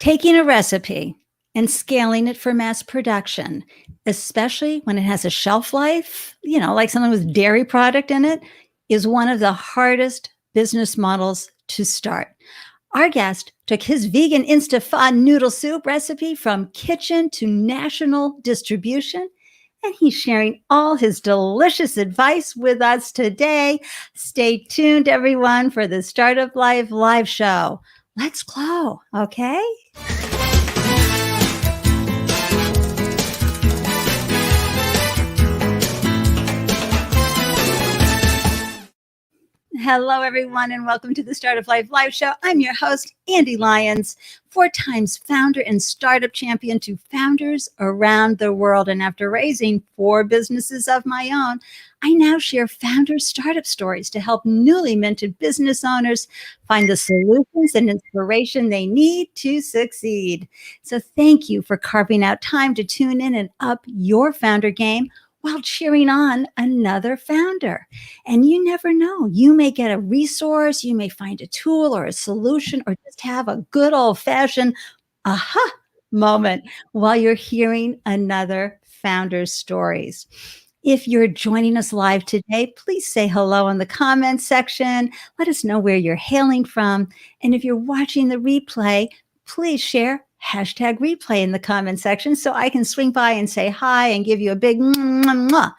Taking a recipe and scaling it for mass production, especially when it has a shelf life, like something with dairy product in it, is one of the hardest business models to start. Our guest took his vegan Insta-Pho noodle soup recipe from kitchen to national distribution, and he's sharing all his delicious advice with us today. Stay tuned, everyone, for the Startup Life live show. Let's glow, okay? Hello, everyone, and welcome to the Startup Life live show. I'm your host, Ande Lyons, 4 times founder and startup champion to founders around the world. And after raising 4 businesses of my own, I now share founder startup stories to help newly minted business owners find the solutions and inspiration they need to succeed. So thank you for carving out time to tune in and up your founder game while cheering on another founder. And you never know, you may get a resource, you may find a tool or a solution, or just have a good old-fashioned aha moment while you're hearing another founder's stories. If you're joining us live today, please say hello in the comments section. Let us know where you're hailing from. And if you're watching the replay, please share #replay in the comment section so I can swing by and say hi and give you a big mwah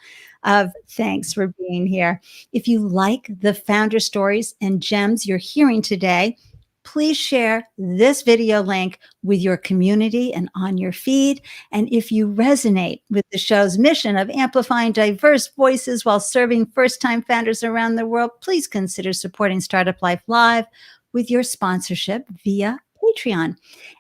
of thanks for being here. If you like the founder stories and gems you're hearing today, please share this video link with your community and on your feed. And if you resonate with the show's mission of amplifying diverse voices while serving first-time founders around the world, please consider supporting Startup Life Live with your sponsorship via Patreon.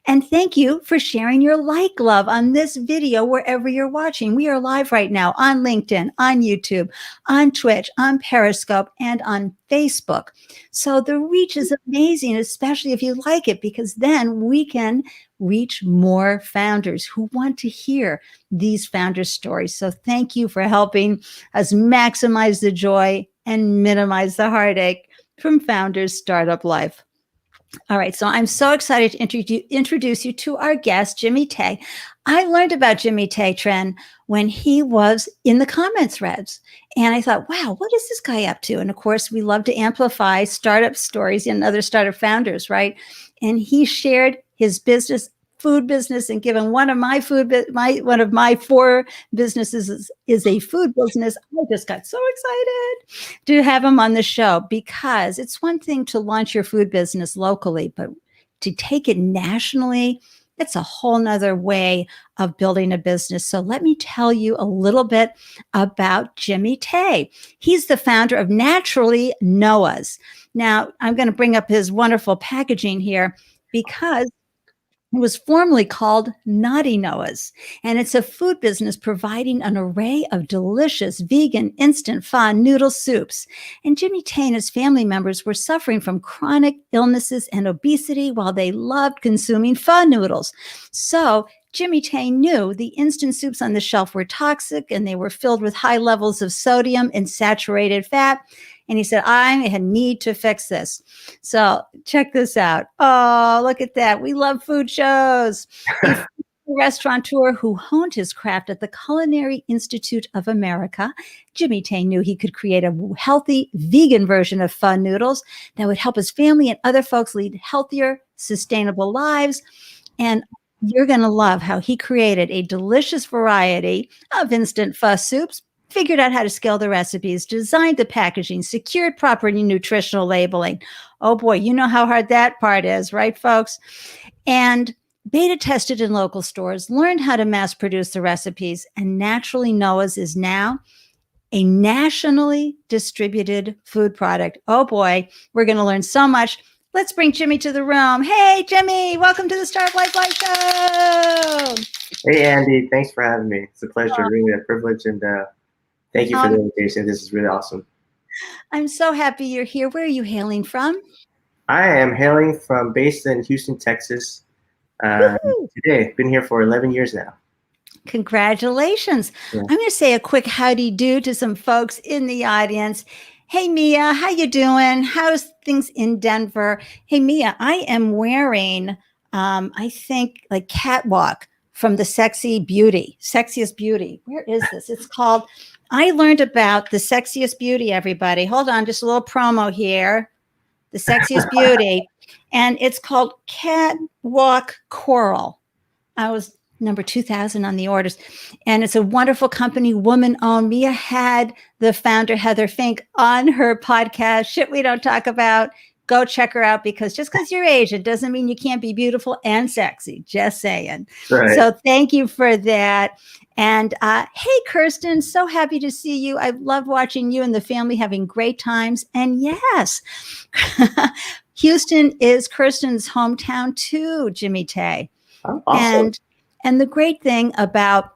And thank you for sharing your like love on this video wherever you're watching. We are live right now on LinkedIn, on YouTube, on Twitch, on Periscope, and on Facebook. So the reach is amazing, especially if you like it, because then we can reach more founders who want to hear these founder stories. So thank you for helping us maximize the joy and minimize the heartache from Founders Startup Life. All right, so I'm so excited to introduce you to our guest, JimmyTay. I learned about JimmyTay Trinh when he was in the comment threads. And I thought, wow, what is this guy up to? And of course, we love to amplify startup stories and other startup founders, right? And he shared his food business, and given one of my 4 businesses is a food business, I just got so excited to have him on the show, because it's one thing to launch your food business locally, but to take it nationally, it's a whole nother way of building a business. So let me tell you a little bit about JimmyTay. He's the founder of Naturally Noah's. Now, I'm going to bring up his wonderful packaging here, because it was formerly called Naughty Noah's, and it's a food business providing an array of delicious vegan instant pho noodle soups. And JimmyTay and his family members were suffering from chronic illnesses and obesity while they loved consuming pho noodles. So JimmyTay knew the instant soups on the shelf were toxic, and they were filled with high levels of sodium and saturated fat. And he said, I need to fix this. So check this out. Oh, look at that. We love food shows. A restaurateur who honed his craft at the Culinary Institute of America, JimmyTay knew he could create a healthy vegan version of pho noodles that would help his family and other folks lead healthier, sustainable lives. And you're going to love how he created a delicious variety of instant pho soups, figured out how to scale the recipes, designed the packaging, secured proper nutritional labeling. Oh boy, you know how hard that part is, right, folks? And beta tested in local stores, learned how to mass produce the recipes, and Naturally Noah's is now a nationally distributed food product. Oh boy, we're going to learn so much. Let's bring Jimmy to the room. Hey, Jimmy, welcome to the Startup Life Live Show. Hey, Ande, thanks for having me. It's a pleasure, really a privilege, and thank you for the invitation. This is really awesome. I'm so happy you're here. Where are you hailing from? I am hailing from, based in Houston, Texas. Today, been here for 11 years now. Congratulations. Yeah. I'm going to say a quick howdy do to some folks in the audience. Hey, Mia, how you doing? How's things in Denver? Hey, Mia, I am wearing I think like catwalk from the Sexiest Beauty. Where is this? It's called, I learned about the Sexiest Beauty, everybody. Hold on, just a little promo here. The Sexiest Beauty. And it's called Catwalk Coral. I was number 2000 on the orders. And it's a wonderful company, woman owned. Mia had the founder, Heather Fink, on her podcast, Shit We Don't Talk About. Go check her out, because just because you're Asian doesn't mean you can't be beautiful and sexy. Just saying. Right. So thank you for that. And hey, Kirsten, so happy to see you. I love watching you and the family having great times. And yes, Houston is Kirsten's hometown too, JimmyTay. Oh, awesome. And the great thing about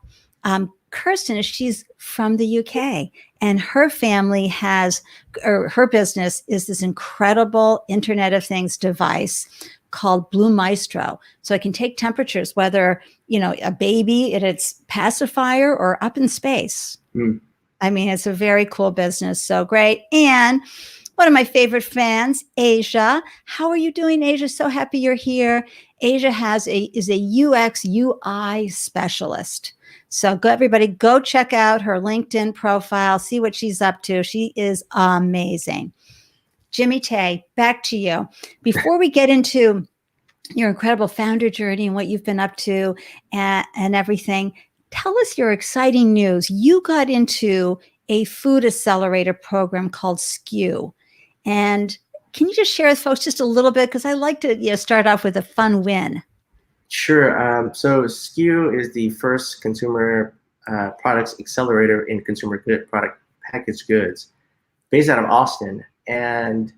Kirsten is she's from the UK, and her family has, or her business is this incredible Internet of Things device called Blue Maestro. So it can take temperatures, whether, a baby at its pacifier or up in space. I mean, it's a very cool business. So great. And one of my favorite fans, Asia. How are you doing, Asia? So happy you're here. Asia is a UX UI specialist. So everybody go check out her LinkedIn profile, see what she's up to. She is amazing. JimmyTay, back to you. Before we get into your incredible founder journey and what you've been up to and everything, tell us your exciting news. You got into a food accelerator program called SKU. And can you just share with folks just a little bit? Because I like to start off with a fun win. Sure. So SKU is the first consumer products accelerator in consumer product packaged goods, based out of Austin. And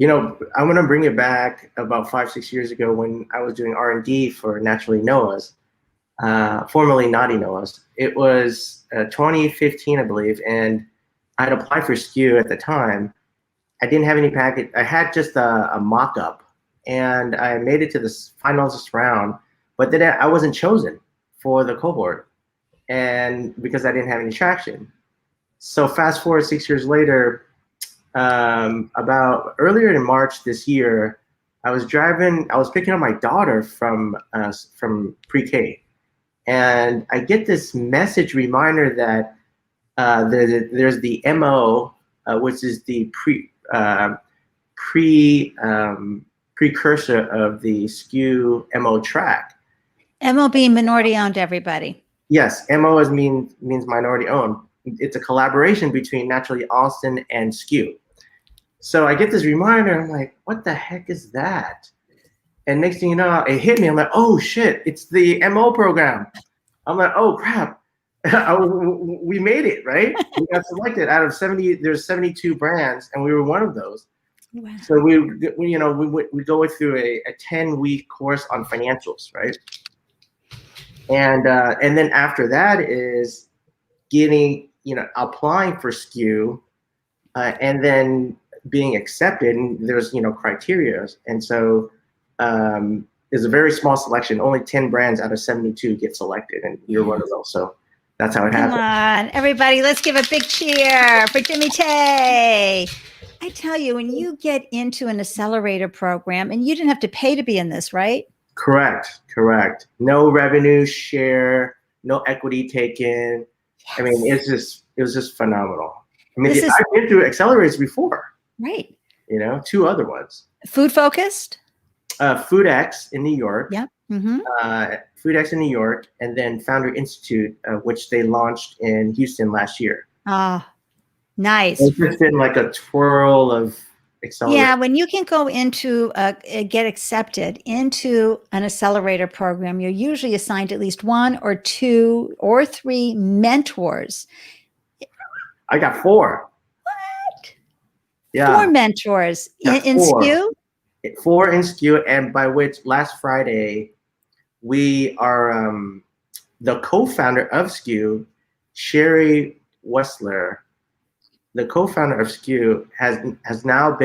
I'm going to bring it back about 5-6 years ago when I was doing R&D for Naturally Noah's, formerly Naughty Noah's. It was 2015, I believe, and I'd applied for SKU at the time. I didn't have any package. I had just a mock-up. And I made it to the finals round, but then I wasn't chosen for the cohort, and because I didn't have any traction. So fast forward 6 years later, about earlier in March this year, I was picking up my daughter from pre-K, and I get this message reminder that there's the MO, which is the precursor of the SKU MO track. MO being minority owned, everybody. Yes, MO means minority owned. It's a collaboration between Naturally Austin and SKU. So I get this reminder, I'm like, what the heck is that? And next thing you know, it hit me. I'm like, oh shit, it's the MO program. I'm like, oh crap, we made it, right? We got selected out of 70. There's 72 brands, and we were one of those. Wow. So we go through a 10-week course on financials, right? And then after that is getting, applying for SKU, and then being accepted. And there's, criteria. And so there's a very small selection. Only 10 brands out of 72 get selected, and you're one of those. So that's how it happens. Come on, everybody, let's give a big cheer for JimmyTay. I tell you, when you get into an accelerator program, and you didn't have to pay to be in this, right? Correct. No revenue share, no equity taken. Yes. I mean, it was just phenomenal. I mean, I've been through accelerators before. Right. 2 other ones. Food focused? FoodX in New York. Yeah. Mm-hmm. FoodX in New York, and then Founder Institute, which they launched in Houston last year. Nice. It's just been like a twirl of accelerators. Yeah, when you can go into get accepted into an accelerator program, you're usually assigned at least 1 or 2 or 3 mentors. I got 4. What? Yeah. 4 mentors in SKU? 4 in SKU, and by which last Friday, we are the co-founder of SKU, Sherry Wessler. The co-founder of SKU has now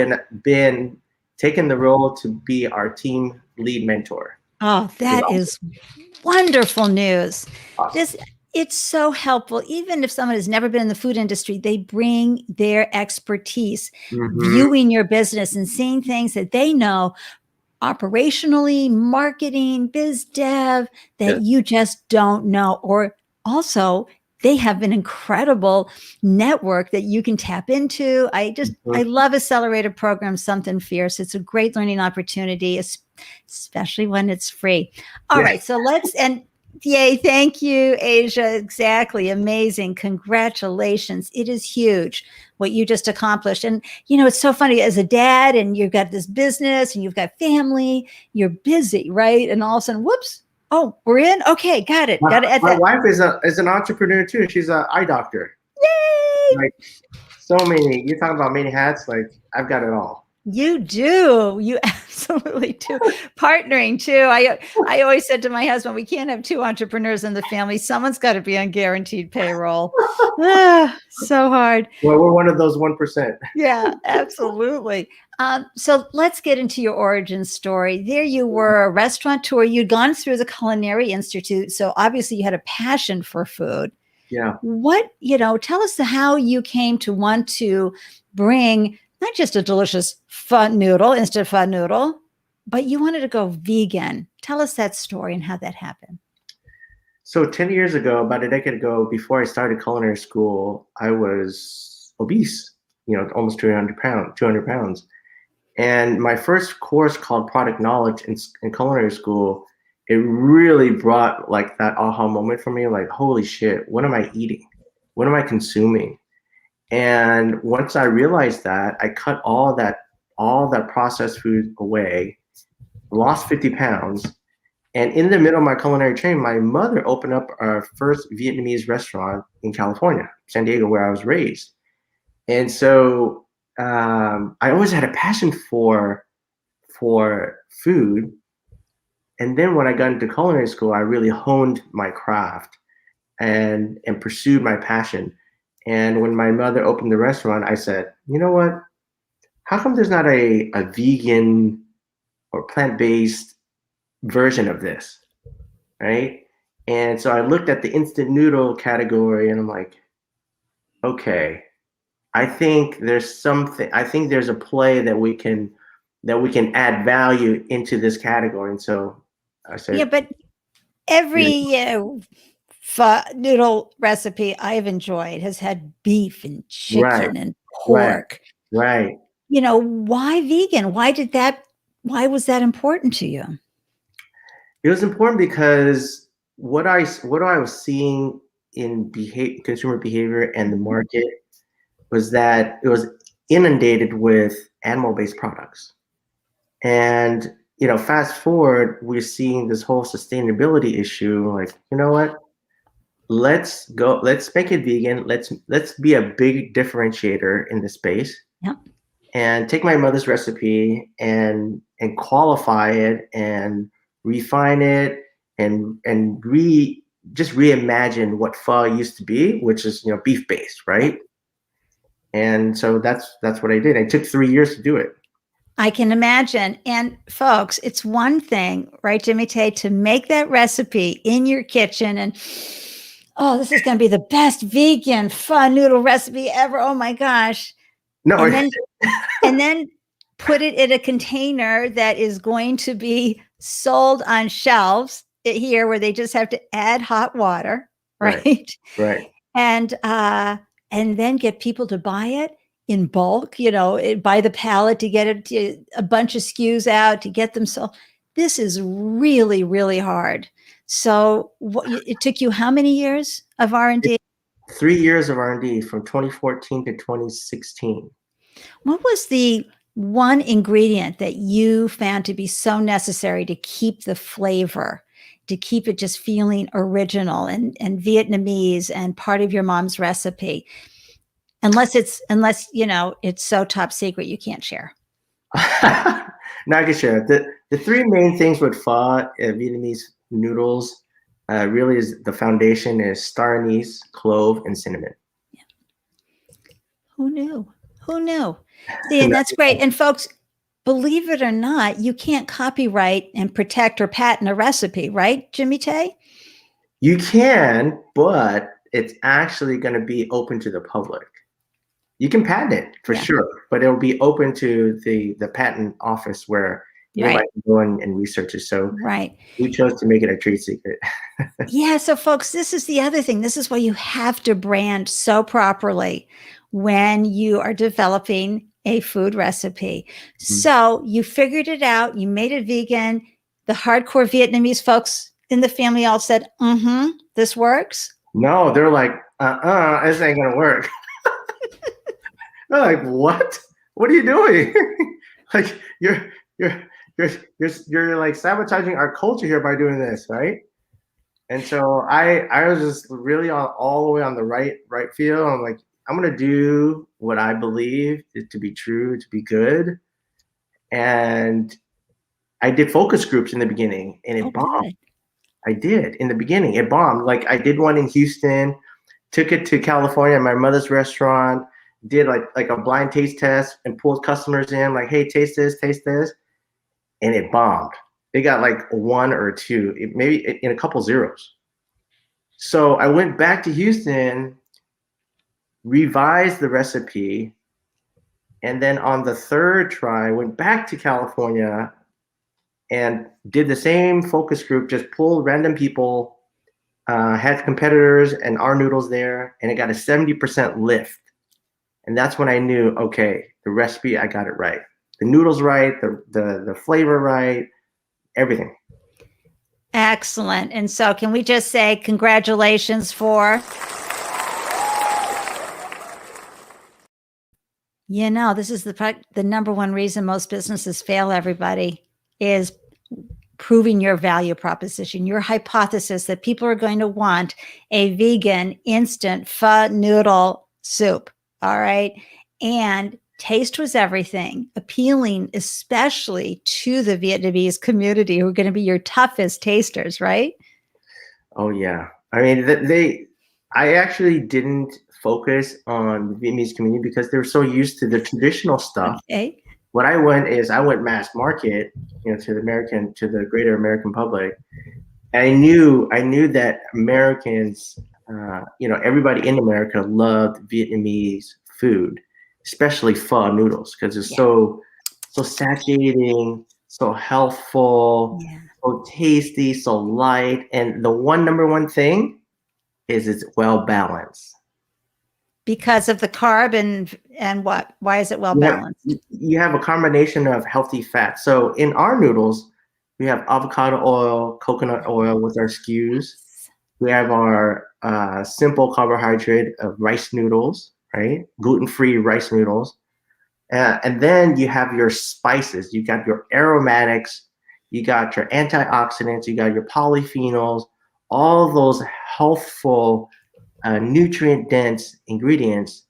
been taken the role to be our team lead mentor. Oh, that is wonderful news. Awesome. It's so helpful. Even if someone has never been in the food industry, they bring their expertise, viewing your business and seeing things that they know operationally, marketing, biz dev that Yeah. you just don't know. Or also, they have an incredible network that you can tap into. I Mhm. love accelerator programs, something fierce. It's a great learning opportunity, especially when it's free. All Yeah. right, so and yay, thank you, Asia. Exactly. Amazing. Congratulations. It is huge what you just accomplished. And, it's so funny as a dad and you've got this business and you've got family, you're busy, right? And all of a sudden, whoops. Oh, we're in. Okay. Got it. Got it. My wife is an entrepreneur too. She's an eye doctor. Yay. Like so many. You're talking about many hats. Like I've got it all. You do. You absolutely do. Partnering too. I always said to my husband, we can't have two entrepreneurs in the family. Someone's got to be on guaranteed payroll. So hard. Well, we're one of those 1%. Yeah, absolutely. So let's get into your origin story. There you were, a restaurateur. You'd gone through the Culinary Institute. So obviously you had a passion for food. Yeah. Tell us how you came to want to bring not just a delicious instant pho noodle, but you wanted to go vegan. Tell us that story and how that happened. So 10 years ago, about a decade ago, before I started culinary school, I was obese, almost 200 pounds. And my first course called Product Knowledge in culinary school, it really brought like that aha moment for me, like, holy shit, what am I eating? What am I consuming? And once I realized that, I cut all that processed food away, lost 50 pounds. And in the middle of my culinary training, my mother opened up our first Vietnamese restaurant in California, San Diego, where I was raised. And so I always had a passion for food. And then when I got into culinary school, I really honed my craft and pursued my passion. And when my mother opened the restaurant, I said, you know what? How come there's not a vegan or plant-based version of this, right? And so I looked at the instant noodle category and I'm like, okay, I think there's a play that we can add value into this category. And so I said, yeah, but every pho noodle recipe I've enjoyed has had beef and chicken and pork. Right. Why vegan? Why was that important to you? It was important because what I was seeing in consumer behavior and the market was that it was inundated with animal-based products. And fast forward, we're seeing this whole sustainability issue. Like, you know what? Let's make it vegan. Let's be a big differentiator in this space. Yep. And take my mother's recipe and qualify it and refine it and just reimagine what pho used to be, which is beef based, right? And so that's what I did. It took 3 years to do it. I can imagine. And folks, it's one thing, right, JimmyTay, to make that recipe in your kitchen and this is going to be the best vegan pho noodle recipe ever. Oh my gosh. No. And then put it in a container that is going to be sold on shelves here where they just have to add hot water, right? Right. And then get people to buy it in bulk, by the pallet to get it to a bunch of SKUs out to get them sold. This is really, really hard. So it took you how many years of R&D? 3 years of R&D from 2014 to 2016. What was the one ingredient that you found to be so necessary to keep the flavor, to keep it just feeling original and Vietnamese and part of your mom's recipe? Unless it's so top secret you can't share. No, I can share. The three main things with pho, Vietnamese noodles, really is the foundation is star anise, clove, and cinnamon. Yeah. Who knew? See, and that's great. And folks, believe it or not, you can't copyright and protect or patent a recipe, right, JimmyTay? You can, but it's actually going to be open to the public. You can patent it for sure, but it will be open to the patent office where Right. anybody can go and research it. So Right. we chose to make it a trade secret. Yeah. So, folks, this is the other thing. This is why you have to brand so properly when you are developing a food recipe. So, you figured it out, you made it vegan. The hardcore Vietnamese folks in the family all said, this works. No, they're like, this ain't gonna work. They're like, what? What are you doing? Like you're like sabotaging our culture here by doing this, right? And so I was just really all the way on the right field. I'm like, I'm gonna do what I believe to be true, to be good. And I did focus groups in the beginning, and it bombed. Good. I did in the beginning. It bombed. Like I did one in Houston, took it to California, my mother's restaurant, did like a blind taste test and pulled customers in, like, hey, taste this, and it bombed. They got like 1 or 2, maybe in a couple zeros. So I went back to Houston, revised the recipe, and then on the 3rd try, went back to California and did the same focus group, just pulled random people, had competitors and our noodles there, and it got a 70% lift. And that's when I knew, okay, the recipe, I got it right. The noodles right, the flavor right, everything. Excellent. And so can we just say congratulations for, this is the number one reason most businesses fail, everybody, is proving your value proposition, your hypothesis that people are going to want a vegan instant pho noodle soup. All right. And taste was everything, appealing especially to the Vietnamese community who are going to be your toughest tasters, right? Oh, yeah. I mean, I actually didn't focus on the Vietnamese community because they're so used to the traditional stuff. Okay. What I went mass market, to the greater American public. And I knew that Americans, everybody in America loved Vietnamese food, especially pho noodles, because it's so satiating, so healthful, so tasty, so light. And the number one thing is it's well balanced. Because of the carb and what? Why is it well balanced? You have a combination of healthy fats. So in our noodles, we have avocado oil, coconut oil with our skews. We have our simple carbohydrate of rice noodles, right? Gluten-free rice noodles. And then you have your spices. You got your aromatics. You got your antioxidants. You got your polyphenols. All those healthful, nutrient-dense ingredients.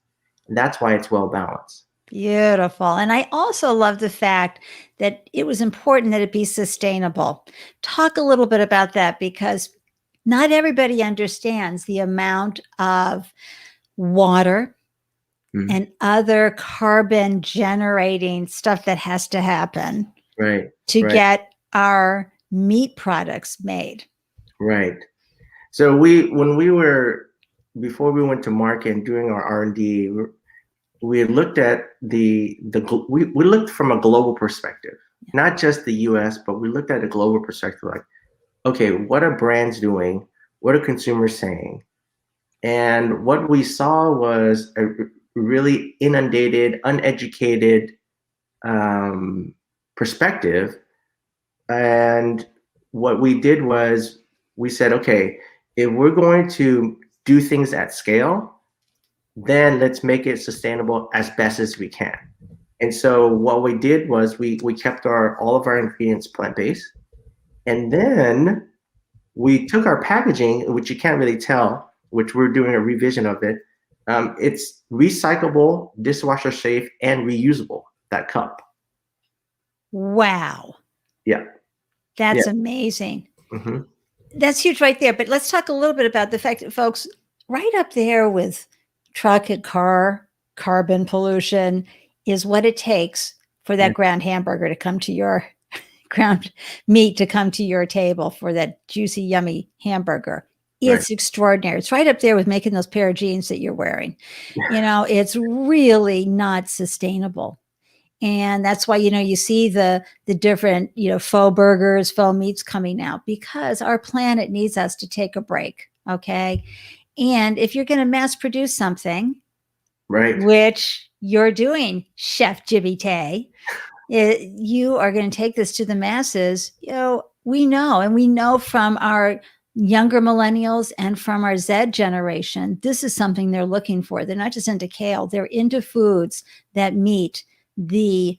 And that's why it's well balanced. Beautiful. And I also love the fact that it was important that it be sustainable. Talk a little bit about that, because not everybody understands the amount of water and other carbon generating stuff that has to happen to get our meat products made. Right. So before we went to market and doing our R&D, we looked at we looked from a global perspective, not just the US, but we looked at a global perspective, like, okay, what are brands doing? What are consumers saying? And what we saw was a really inundated, uneducated perspective. And what we did was we said, okay, if we're going to do things at scale, then let's make it sustainable as best as we can. And so what we did was we kept all of our ingredients plant-based. And then we took our packaging, which you can't really tell, which we're doing a revision of it. It's recyclable, dishwasher safe, and reusable, that cup. Wow. Yeah. That's amazing. Mm-hmm. That's huge right there. But let's talk a little bit about the fact that, folks, right up there with truck and car carbon pollution is what it takes for that ground hamburger to come to your ground meat to come to your table, for that juicy, yummy hamburger. It's extraordinary. It's right up there with making those pair of jeans that you're wearing. It's really not sustainable. And that's why, you see the different, faux burgers, faux meats coming out, because our planet needs us to take a break. Okay. And if you're going to mass produce something, right, which you're doing, Chef JimmyTay, you are going to take this to the masses. We know from our younger millennials and from our Z generation, this is something they're looking for. They're not just into kale, they're into foods that meet the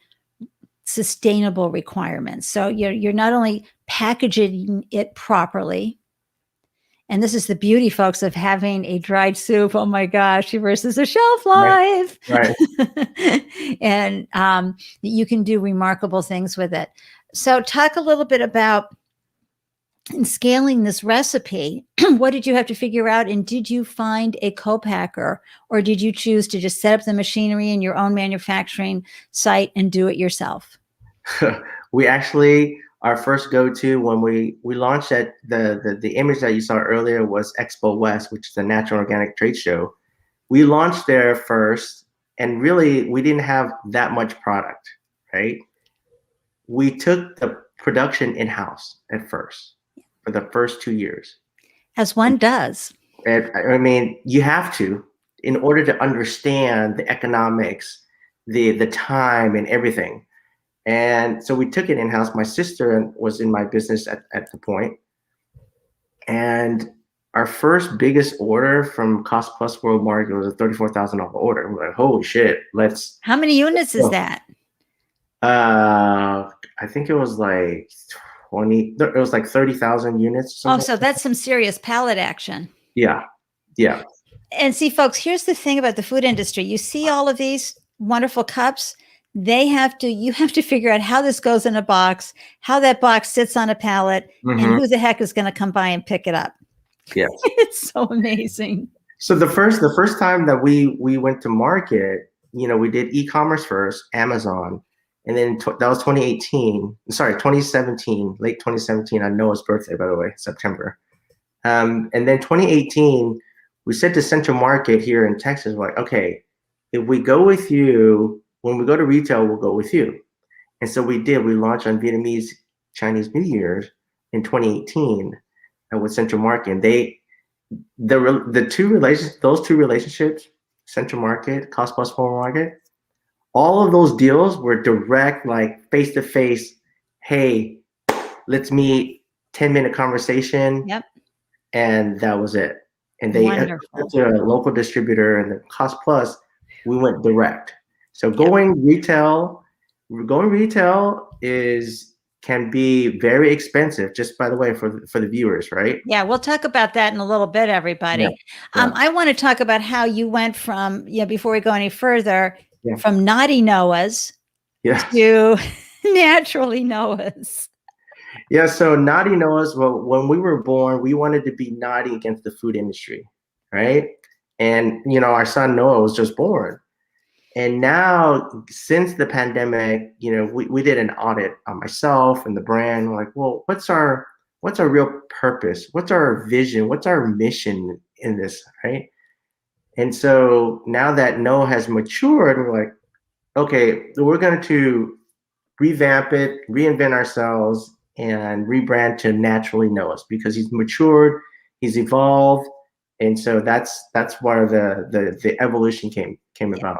sustainable requirements. So you're not only packaging it properly, and this is the beauty, folks, of having a dried soup. Oh my gosh, versus a shelf life. Right. And you can do remarkable things with it. So talk a little bit about in scaling this recipe. What did you have to figure out? And did you find a co-packer, or did you choose to just set up the machinery in your own manufacturing site and do it yourself? We actually, our first go-to when we launched at the image that you saw earlier was Expo West, which is the natural organic trade show. We launched there first, and really we didn't have that much product, right? We took the production in-house at first for the first 2 years. As one does. I mean, you have to, in order to understand the economics, the time and everything. And so we took it in-house. My sister was in my business at the point. And our first biggest order from Cost Plus World Market was a $34,000 order. We're like, holy shit, How many units is that? I think it was like 20, it was like 30,000 units. Oh, so that's some serious pallet action. Yeah. Yeah. And see, folks, here's the thing about the food industry. You see all of these wonderful cups. You have to figure out how this goes in a box, how that box sits on a pallet, and who the heck is going to come by and pick it up. Yeah. It's so amazing. So the first time that we went to market, we did e-commerce first, Amazon, and then that was 2017, late 2017 on Noah's birthday, by the way, September. And then 2018, we said to Central Market here in Texas, we're like, okay, if we go with you, when we go to retail, we'll go with you. And so we did. We launched on Vietnamese Chinese New Year's in 2018 with Central Market. And those two relationships, Central Market, Cost Plus World Market, all of those deals were direct, like face-to-face, hey, let's meet, 10-minute conversation. Yep. And that was it. And they went to a local distributor, and the Cost Plus, we went direct. So going retail can be very expensive, just by the way, for the viewers, right? Yeah, we'll talk about that in a little bit, everybody. Yeah. I want to talk about how you went from, before we go any further, from naughty Noah's to naturally Noah's. Yeah, so naughty Noah's, well, when we were born, we wanted to be naughty against the food industry, right? And, our son Noah was just born. And now, since the pandemic, we did an audit on myself and the brand. We're like, well, what's our real purpose? What's our vision? What's our mission in this, right? And so now that Noah has matured, we're like, okay, we're going to revamp it, reinvent ourselves, and rebrand to naturally Noah's, because he's matured, he's evolved, and so that's where the evolution came about.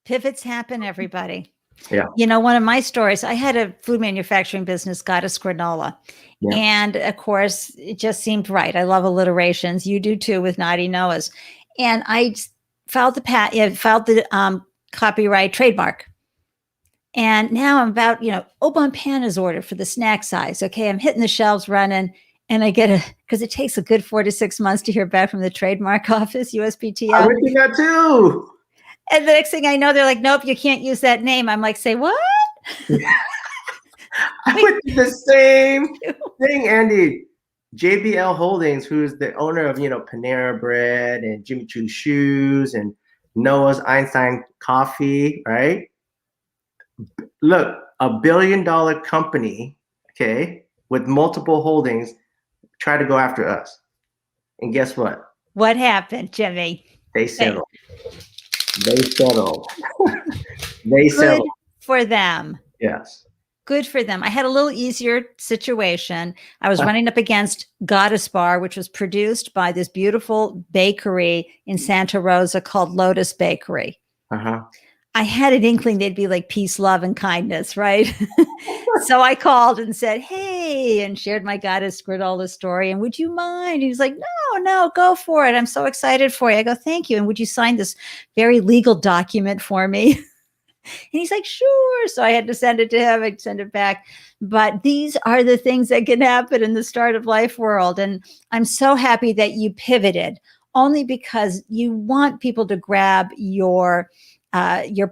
Pivots happen, everybody. Yeah. One of my stories, I had a food manufacturing business, Goddess Granola. Yeah. And of course, it just seemed right. I love alliterations. You do too with Naughty Noah's. And I filed the copyright trademark. And now I'm about, Obon Pana's order for the snack size. Okay, I'm hitting the shelves running. And I because it takes a good 4 to 6 months to hear back from the trademark office, USPTO. I went through that too. And the next thing I know, they're like, nope, you can't use that name. I'm like, say what? I went through the same thing, Andy. JBL Holdings, who's the owner of, Panera Bread and Jimmy Choo Shoes and Noah's Einstein Coffee, right? Look, $1 billion company, okay, with multiple holdings, try to go after us. And guess what? What happened, Jimmy? They settled. They settled. They settled. for them. Yes. Good for them. I had a little easier situation. I was running up against Goddess Bar, which was produced by this beautiful bakery in Santa Rosa called Lotus Bakery. Uh-huh. I had an inkling they'd be like peace, love, and kindness, right? So I called and said, hey, and shared my Goddess granola story. And would you mind? He was like, no, go for it. I'm so excited for you. I go, thank you. And would you sign this very legal document for me? And he's like, sure. So I had to send it to him and send it back. But these are the things that can happen in the start of life world. And I'm so happy that you pivoted, only because you want people to grab your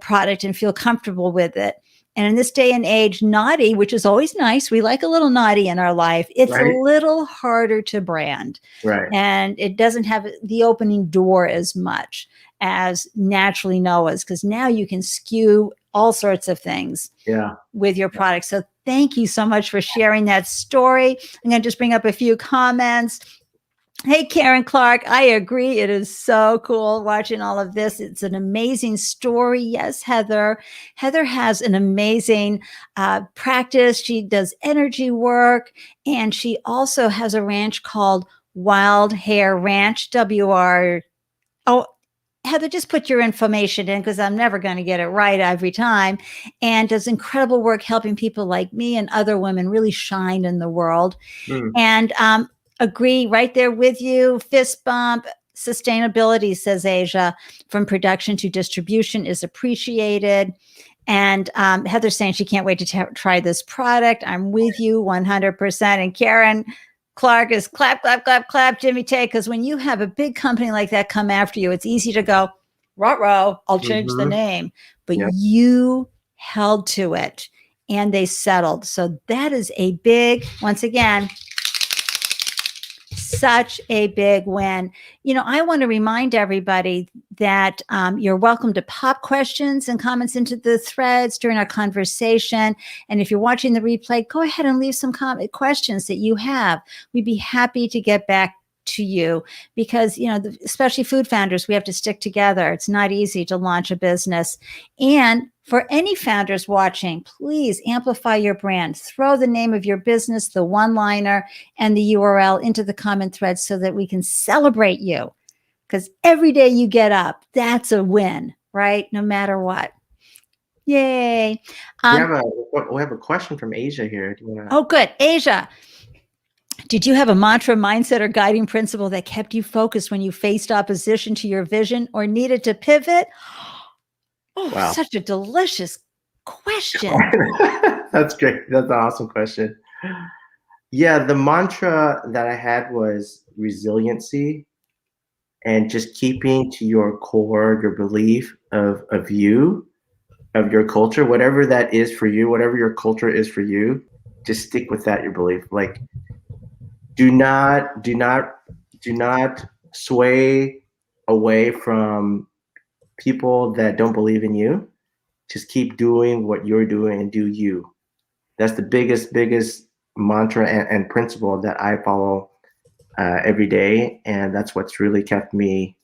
product and feel comfortable with it. And in this day and age, naughty, which is always nice, we like a little naughty in our life. It's Right. a little harder to brand. Right. And it doesn't have the opening door as much as naturally Noah's, because now you can skew all sorts of things with your product. So thank you so much for sharing that story. I'm going to just bring up a few comments. Hey, Karen Clark, I agree. It is so cool watching all of this. It's an amazing story. Yes, Heather. Heather has an amazing practice. She does energy work, and she also has a ranch called Wild Hair Ranch, WR. Oh, Heather, just put your information in, because I'm never going to get it right every time. And does incredible work helping people like me and other women really shine in the world. And agree right there with you. Fist bump. Sustainability, says Asia, from production to distribution is appreciated. And Heather's saying she can't wait to try this product. I'm with you 100%. And Karen Clark is clap, clap, clap, clap, JimmyTay, because when you have a big company like that come after you, it's easy to go, ruh-roh, I'll change the name. But you held to it, and they settled. So that is a big, once again, such a big win. You know, I want to remind everybody that you're welcome to pop questions and comments into the threads during our conversation. And if you're watching the replay, go ahead and leave some questions that you have. We'd be happy to get back to you, because, you know, especially food founders, we have to stick together. It's not easy to launch a business. And for any founders watching, please amplify your brand. Throw the name of your business, the one-liner, and the URL into the comment thread so that we can celebrate you. Because every day you get up, that's a win, right? No matter what. Yay. We have a question from Asia here. Do you wanna... Oh, good. Asia. Did you have a mantra, mindset, or guiding principle that kept you focused when you faced opposition to your vision or needed to pivot? Oh, wow. Such a delicious question. That's great. That's an awesome question. Yeah, the mantra that I had was resiliency, and just keeping to your core, your belief of you, of your culture, whatever that is for you, whatever your culture is for you, just stick with that, your belief. Like, do not sway away from people that don't believe in you. Just keep doing what you're doing and do you. That's the biggest mantra and principle that I follow every day, and that's what's really kept me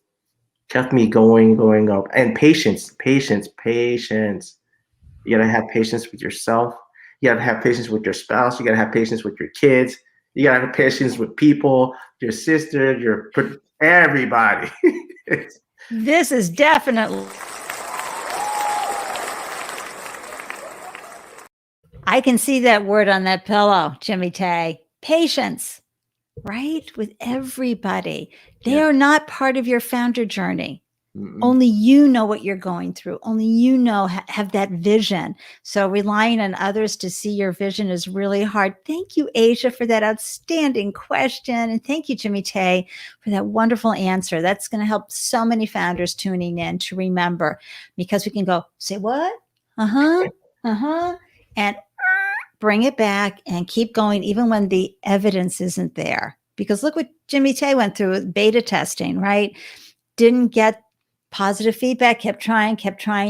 going up. And patience. You gotta have patience with yourself. You gotta have patience with your spouse. You gotta have patience with your kids. You gotta have patience with people, your sister, everybody. This is definitely. I can see that word on that pillow, JimmyTay. Patience, right? With everybody. They are not part of your founder journey. Only you know what you're going through. Only you know, have that vision. So relying on others to see your vision is really hard. Thank you, Asia, for that outstanding question. And thank you, JimmyTay, for that wonderful answer. That's going to help so many founders tuning in to remember, because we can go, say what? And bring it back and keep going, even when the evidence isn't there. Because look what JimmyTay went through with beta testing, right? Didn't get positive feedback, kept trying,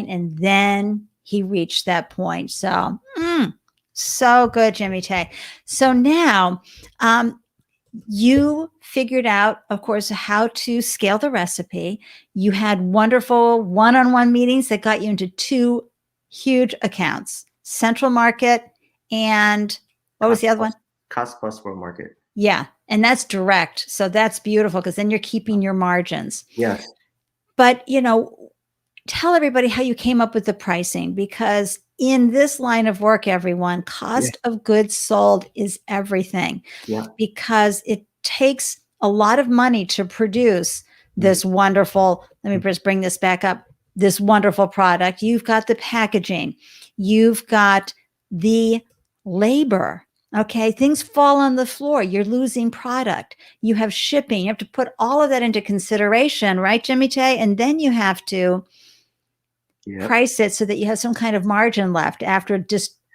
and then he reached that point. So, so good, JimmyTay. So now you figured out, of course, how to scale the recipe. You had wonderful one-on-one meetings that got you into 2 huge accounts, Central Market, and what was the other one? Cost plus world market. Yeah. And that's direct. So that's beautiful because then you're keeping your margins. Yes. But, tell everybody how you came up with the pricing, because in this line of work, everyone, cost of goods sold is everything. Yeah. Because it takes a lot of money to produce this wonderful, let me just bring this back up, this wonderful product. You've got the packaging, you've got the labor. Okay, things fall on the floor. You're losing product. You have shipping. You have to put all of that into consideration, right, JimmyTay? And then you have to price it so that you have some kind of margin left after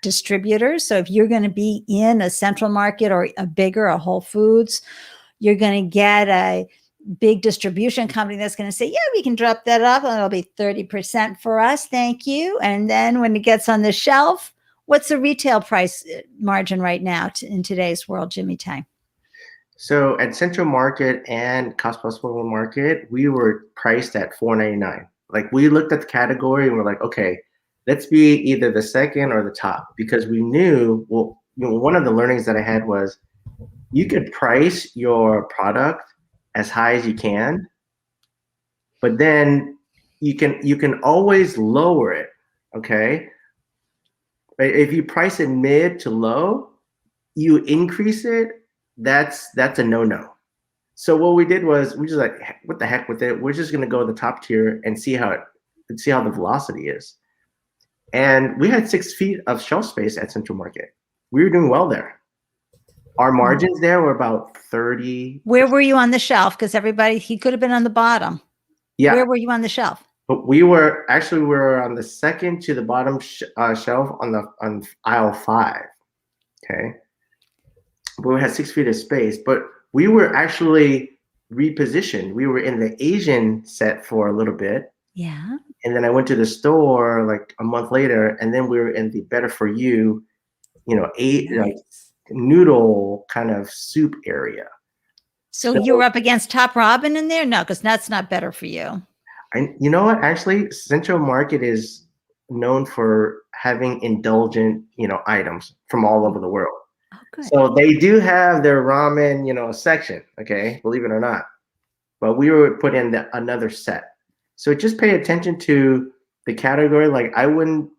distributors. So if you're going to be in a Central Market or a Whole Foods, you're going to get a big distribution company that's going to say, yeah, we can drop that off and it'll be 30% for us. Thank you. And then when it gets on the shelf, what's the retail price margin right now in today's world, JimmyTay? So at Central Market and Cost Plus World Market, we were priced at $4.99. Like we looked at the category and we're like, okay, let's be either the second or the top, because we knew, one of the learnings that I had was you could price your product as high as you can, but then you can always lower it. Okay. If you price it mid to low, you increase it, that's a no-no. So what we did was we just like, what the heck with it? We're just gonna go to the top tier and see how the velocity is. And we had 6 feet of shelf space at Central Market. We were doing well there. Our margins there were about 30. Where were you on the shelf? Because he could have been on the bottom. Yeah. Where were you on the shelf? But we were on the second to the bottom shelf on aisle 5. Okay. But we had 6 feet of space, but we were actually repositioned. We were in the Asian set for a little bit. Yeah. And then I went to the store like a month later, and then we were in the better for you, like noodle kind of soup area. So you were up against Top Robin in there? No, because that's not better for you. You know what? Actually, Central Market is known for having indulgent, items from all over the world. Oh, good. So they do have their ramen, section. Okay, believe it or not. But we were put in another set. So just pay attention to the category. Like I wouldn't,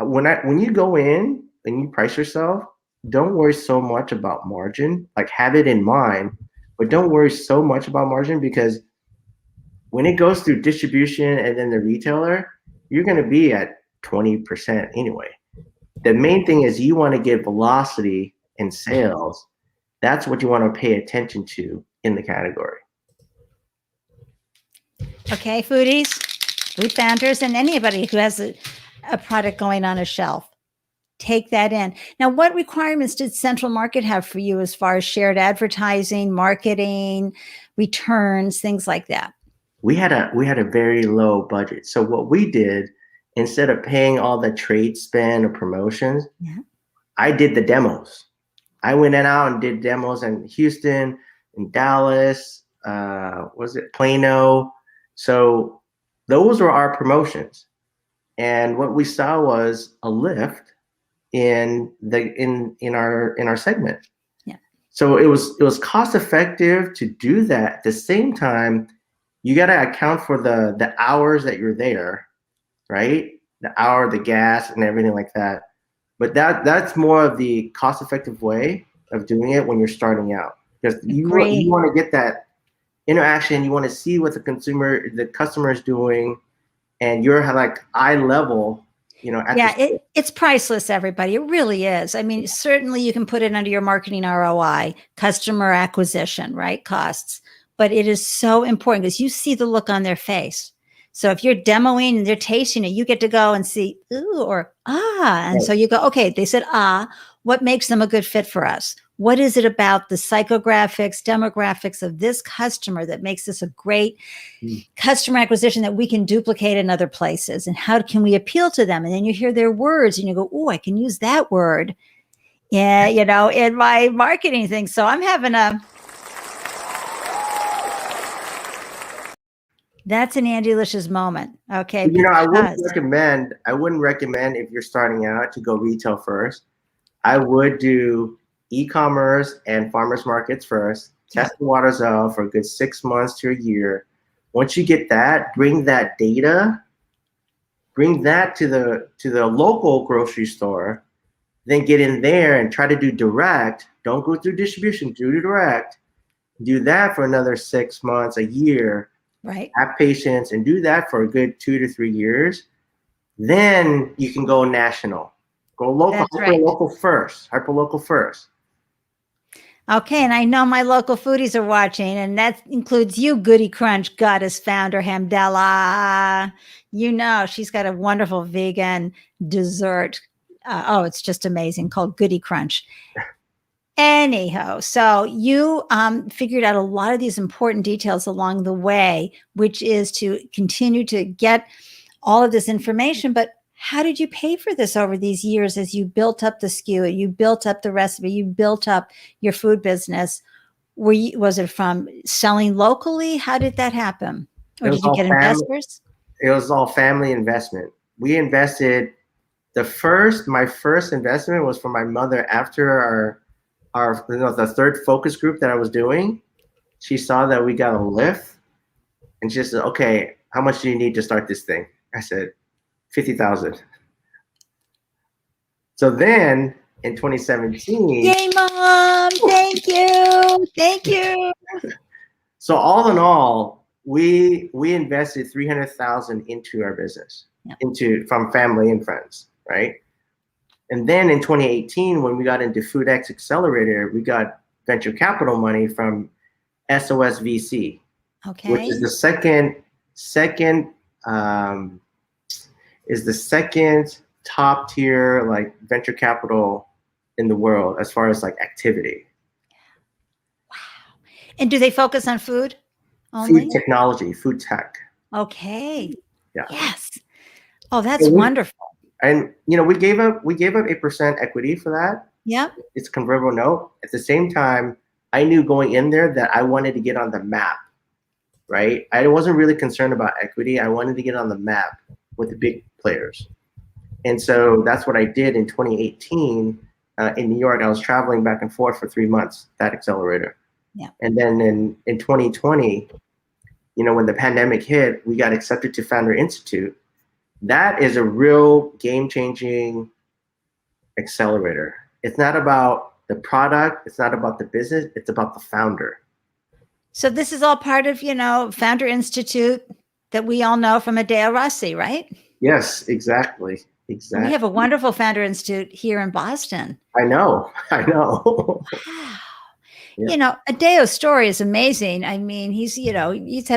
when you go in and you price yourself, don't worry so much about margin. Like have it in mind, but don't worry so much about margin, because when it goes through distribution and then the retailer, you're going to be at 20% anyway. The main thing is you want to get velocity in sales. That's what you want to pay attention to in the category. Okay, foodies, food founders, and anybody who has a product going on a shelf, take that in. Now, what requirements did Central Market have for you as far as shared advertising, marketing, returns, things like that? We had a very low budget. So what we did, instead of paying all the trade spend or promotions, I did the demos. I went out and did demos in Houston, in Dallas, Plano. So those were our promotions. And what we saw was a lift in our segment. Yeah. So it was cost effective to do that. At the same time, you got to account for the hours that you're there, right? The hour, the gas, and everything like that. But that's more of the cost effective way of doing it when you're starting out, because you want to get that interaction. You want to see what the customer is doing, and you're like eye level, it's priceless, everybody. It really is. I mean, certainly you can put it under your marketing ROI, customer acquisition, right? Costs. But it is so important because you see the look on their face. So if you're demoing and they're tasting it, you get to go and see, ooh, or ah. And so you go, okay, they said, what makes them a good fit for us? What is it about the psychographics, demographics of this customer that makes this a great customer acquisition that we can duplicate in other places? And how can we appeal to them? And then you hear their words and you go, oh, I can use that word in my marketing thing. So I'm having That's an Andelicious moment. Okay. You know, Because I wouldn't recommend if you're starting out to go retail first. I would do e-commerce and farmers markets first, test the waters out for a good 6 months to a year. Once you get that, bring that data, bring that to the local grocery store, then get in there and try to do direct. Don't go through distribution, do direct. Do that for another 6 months, a year. right. Have patience and do that for a good 2 to 3 years. Then you can go national. Go local, That's right. hyper local first. Okay, and I know my local foodies are watching, and that includes you, Goody Crunch Goddess founder Hamdallah. You know, she's got a wonderful vegan dessert. It's just amazing, called Goody Crunch. Anyhow, so you figured out a lot of these important details along the way, which is to continue to get all of this information. But how did you pay for this over these years as you built up the SKU, you built up the recipe, you built up your food business? Was it from selling locally? How did that happen? Or did you get investors? It was all family investment. We invested my first investment was from my mother after the third focus group that I was doing. She saw that we got a lift and she said, okay, how much do you need to start this thing? I said, 50,000. So then in 2017. Yay, Mom. Thank you. Thank you. So all in all, we invested 300,000 into our business, from family and friends, right? And then in 2018, when we got into FoodX Accelerator, we got venture capital money from SOS VC, which is the second top tier like venture capital in the world as far as like activity. Wow. And do they focus on food only? Food technology, food tech. Okay. Yeah. Yes. Oh, that's wonderful. And you know, we gave up 8% equity for that. Yeah. It's a convertible note. At the same time, I knew going in there that I wanted to get on the map, right? I wasn't really concerned about equity. I wanted to get on the map with the big players. And so that's what I did in 2018 in New York. I was traveling back and forth for 3 months, that accelerator. Yeah. And then in 2020, you know, when the pandemic hit, we got accepted to Founder Institute. That is a real game-changing accelerator. It's not about the product. It's not about the business. It's about the founder. So this is all part of, Founder Institute that we all know from Adeo Rossi, right? Yes, exactly. We have a wonderful Founder Institute here in Boston. I know. Wow. Yeah. Adeo's story is amazing. I mean, he's has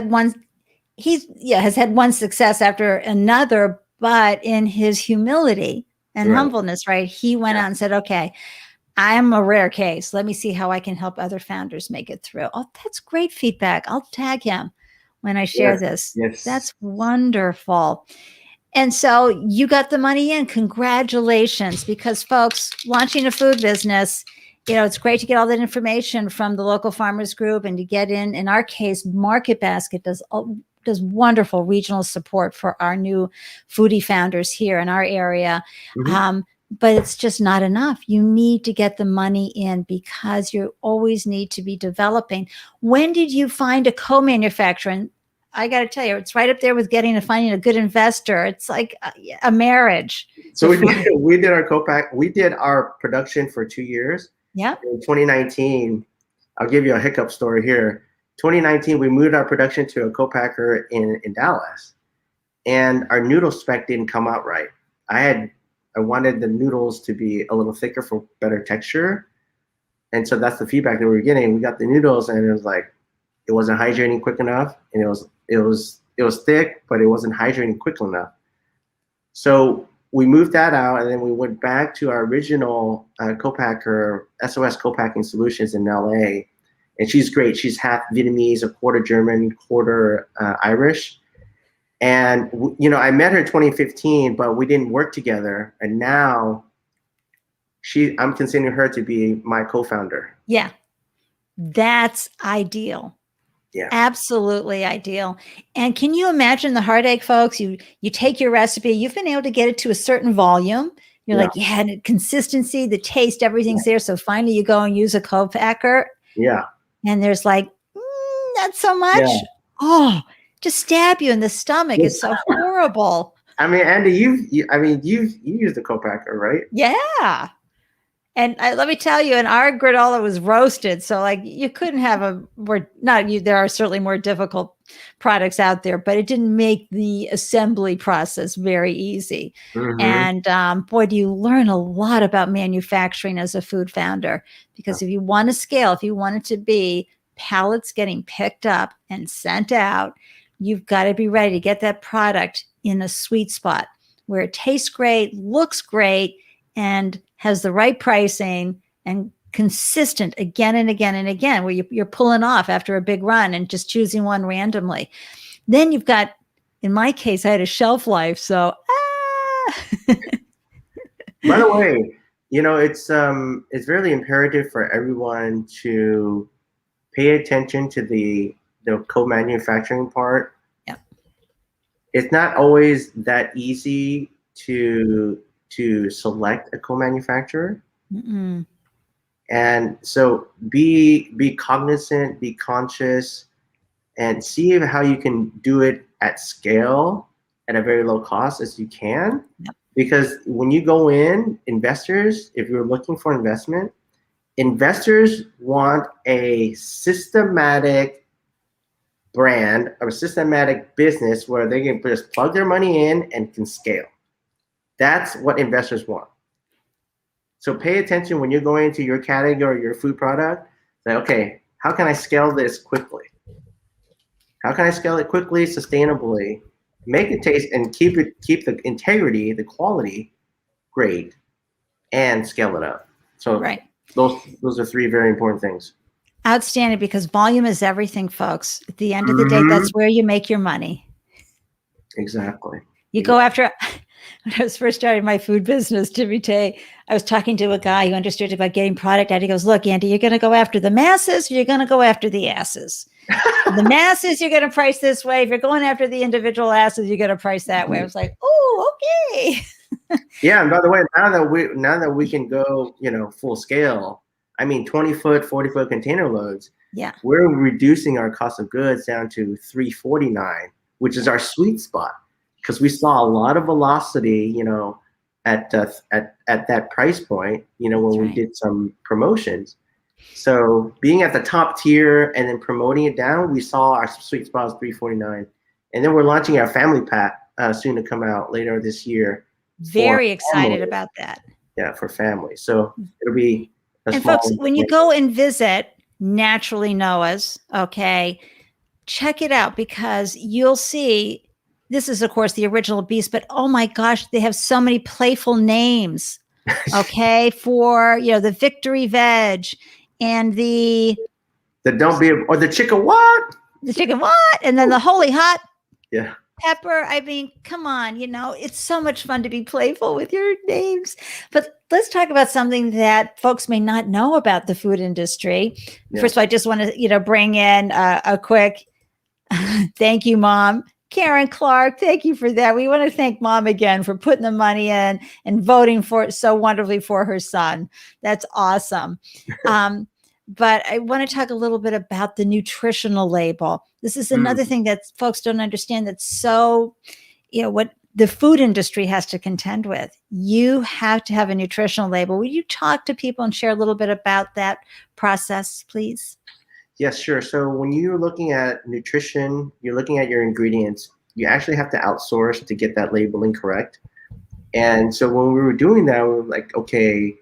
had one success after another, but in his humility and humbleness, right? He went out and said, okay, I'm a rare case. Let me see how I can help other founders make it through. Oh, that's great feedback. I'll tag him when I share this. Yes. That's wonderful. And so you got the money in. Congratulations, because folks, launching a food business, it's great to get all that information from the local farmers group and to get in our case, Market Basket does wonderful regional support for our new foodie founders here in our area. Mm-hmm. But it's just not enough. You need to get the money in because you always need to be developing. When did you find a co-manufacturer? And I got to tell you, it's right up there with finding a good investor. It's like a marriage. So we did our co-pack. We did our production for 2 years. Yeah. In 2019, I'll give you a hiccup story here. 2019, we moved our production to a co-packer in Dallas, and our noodle spec didn't come out right. I wanted the noodles to be a little thicker for better texture, and so that's the feedback that we were getting. We got the noodles, and it was like it wasn't hydrating quick enough, and it was thick, but it wasn't hydrating quick enough. So we moved that out, and then we went back to our original co-packer, SOS Co-packing Solutions in LA. And she's great. She's half Vietnamese, a quarter German, quarter Irish. And, I met her in 2015, but we didn't work together. And now I'm considering her to be my co-founder. Yeah, that's ideal. Yeah. Absolutely ideal. And can you imagine the heartache, folks? You take your recipe, you've been able to get it to a certain volume. You're Yeah. like, yeah, and consistency, the taste, everything's there. So finally you go and use a co-packer. Yeah. And there's like, not so much. Yeah. Oh, just stab you in the stomach. It's so horrible. I mean, Andy, you used the co-packer, right? Yeah. And let me tell you, and our granola was roasted. So like you couldn't have there are certainly more difficult products out there, but it didn't make the assembly process very easy. Mm-hmm. And boy, do you learn a lot about manufacturing as a food founder, because if you want to scale, if you want it to be pallets getting picked up and sent out, you've got to be ready to get that product in a sweet spot where it tastes great, looks great, and has the right pricing and consistent again and again and again, where you're pulling off after a big run and just choosing one randomly. Then you've got, in my case, I had a shelf life. So, By the way, it's really imperative for everyone to pay attention to the co-manufacturing part. Yeah. It's not always that easy to select a co-manufacturer. Mm-mm. And so be cognizant, be conscious, and see how you can do it at scale at a very low cost as you can. Yep. Because when you go in, investors, if you're looking for investment, investors want a systematic brand or a systematic business where they can just plug their money in and can scale. That's what investors want. So pay attention when you're going into your category, your food product. Say, okay, how can I scale this quickly? How can I scale it quickly, sustainably, make it taste and keep the integrity, the quality great, and scale it up? So right. Those are three very important things. Outstanding, because volume is everything, folks. At the end of the day, that's where you make your money. Exactly. You go after. When I was first starting my food business, JimmyTay, I was talking to a guy who understood about getting product out. He goes, look, Andy, you're going to go after the masses, or you're going to go after the asses. The masses, you're going to price this way. If you're going after the individual asses, you're going to price that way. I was like, oh, okay. Yeah, and by the way, now that we can go, full scale, I mean 20-foot, 40-foot container loads. Yeah. We're reducing our cost of goods down to $3.49, which is our sweet spot. Because we saw a lot of velocity, at that price point, when we did some promotions. So being at the top tier and then promoting it down, we saw our sweet spot is $3.49, and then we're launching our family pack soon to come out later this year. Very excited about that. Yeah, for family. So it'll be. And folks, when you go and visit Naturally Noah's, okay, check it out, because you'll see. This is, of course, the original beast, but oh my gosh, they have so many playful names, okay, for, the victory veg and the chicken what? The chicken what? And then the holy hot pepper. I mean, come on, it's so much fun to be playful with your names. But let's talk about something that folks may not know about the food industry. Yeah. First of all, I just want to, bring in a quick thank you, Mom. Karen Clark, thank you for that. We want to thank Mom again for putting the money in and voting for it so wonderfully for her son. That's awesome. But I want to talk a little bit about the nutritional label. This is another thing that folks don't understand. That's so, what the food industry has to contend with. You have to have a nutritional label. Will you talk to people and share a little bit about that process, please? Yes, sure. So when you're looking at nutrition, you're looking at your ingredients, you actually have to outsource to get that labeling correct. And so when we were doing that, we were like, okay,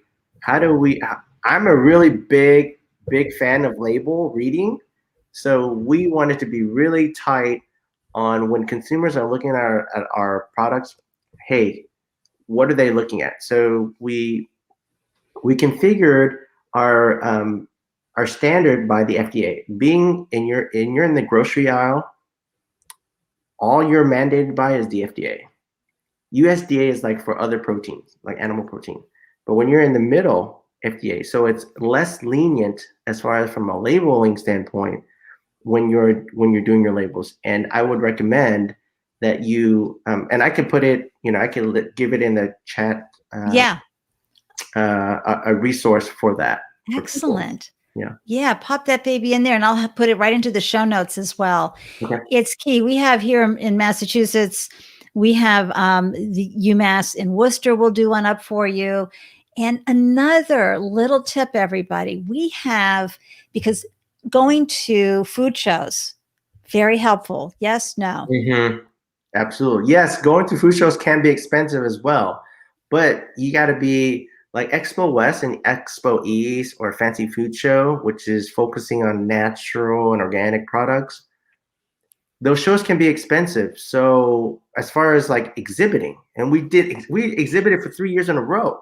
I'm a really big fan of label reading. So we wanted to be really tight on when consumers are looking at our products, hey, what are they looking at? So we configured our standard by the FDA. Being you're in the grocery aisle, all you're mandated by is the FDA. USDA is like for other proteins, like animal protein. But when you're in the middle, FDA, so it's less lenient as far as from a labeling standpoint when you're doing your labels. And I would recommend that you and I could put it, I can give it in the chat. A resource for that. Excellent. Yeah, pop that baby in there, and I'll put it right into the show notes as well. Okay. It's key. We have here in Massachusetts, we have the UMass in Worcester will do one up for you. And another little tip, everybody, we have, because going to food shows, very helpful. Yes, no? Mm-hmm. Absolutely. Yes, going to food shows can be expensive as well, but you got to be like Expo West and Expo East or Fancy Food Show, which is focusing on natural and organic products. Those shows can be expensive. So as far as like exhibiting, and we exhibited for 3 years in a row,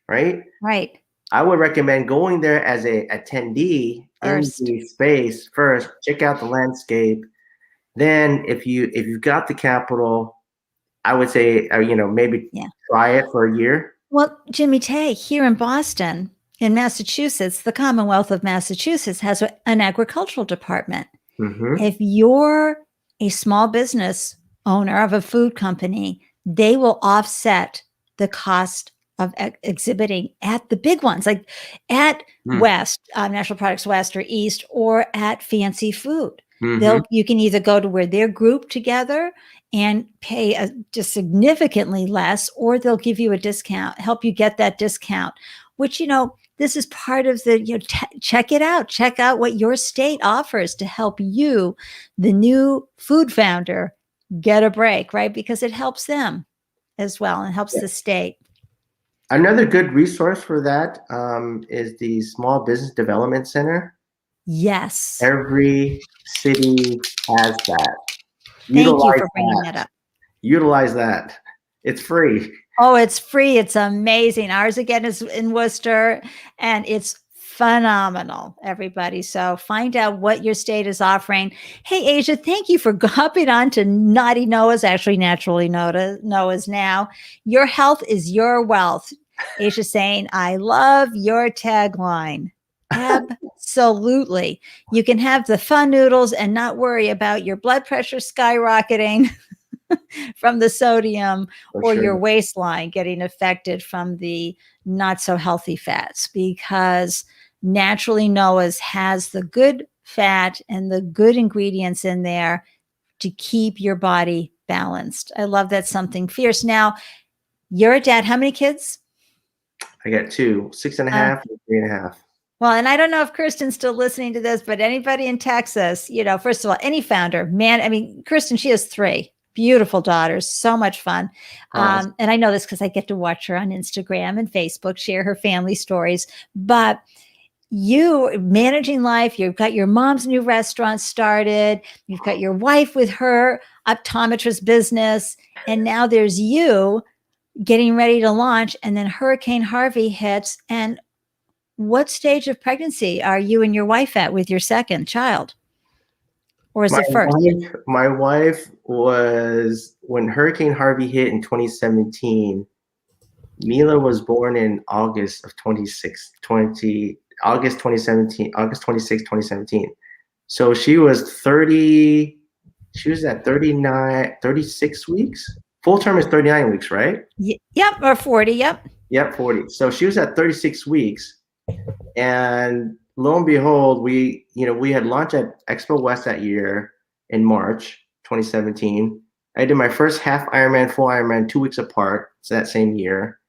right? Right. I would recommend going there as a attendee first. In the space first, check out the landscape. Then if you've got the capital, I would say, maybe try it for a year. Well, JimmyTay, here in Boston, in Massachusetts, the Commonwealth of Massachusetts has an agricultural department. Mm-hmm. If you're a small business owner of a food company, they will offset the cost of exhibiting at the big ones, like at West, National Products West or East, or at Fancy Food. Mm-hmm. You can either go to where they're grouped together and pay just significantly less, or they'll give you a discount, help you get that discount, which, this is part of the, check it out. Check out what your state offers to help you, the new food founder, get a break, right? Because it helps them as well and helps the state. Another good resource for that is the Small Business Development Center. Yes. Every city has that. Thank you for bringing that up. Utilize that. It's free. Oh, it's free. It's amazing. Ours again is in Worcester, and it's phenomenal, everybody. So find out what your state is offering. Hey, Asia, thank you for hopping on to Naughty Noah's, actually Naturally Noah's now. Your health is your wealth. Asia saying, I love your tagline. Absolutely. You can have the fun noodles and not worry about your blood pressure skyrocketing from the sodium or your waistline getting affected from the not so healthy fats, because Naturally Noah's has the good fat and the good ingredients in there to keep your body balanced. I love that. Something fierce. Now, you're a dad. How many kids? I got 2, 6.5 and 3.5. Well, and I don't know if Kirsten's still listening to this, but anybody in Texas, first of all, any founder, Kirsten, she has 3 beautiful daughters, so much fun. And I know this because I get to watch her on Instagram and Facebook, share her family stories. But you managing life, you've got your mom's new restaurant started, you've got your wife with her optometrist business, and now there's you getting ready to launch, and then Hurricane Harvey hits. And what stage of pregnancy are you and your wife at with your second child? Or is it first? My wife was, when Hurricane Harvey hit in 2017, Mila was born in August 26, 2017. So she was 30, she was at 36 weeks. Full term is 39 weeks, right? Yep, or 40, yep. Yep, 40. So she was at 36 weeks. And lo and behold, we had launched at Expo West that year in March 2017. I did my first half Ironman, full Ironman 2 weeks apart. So that same year.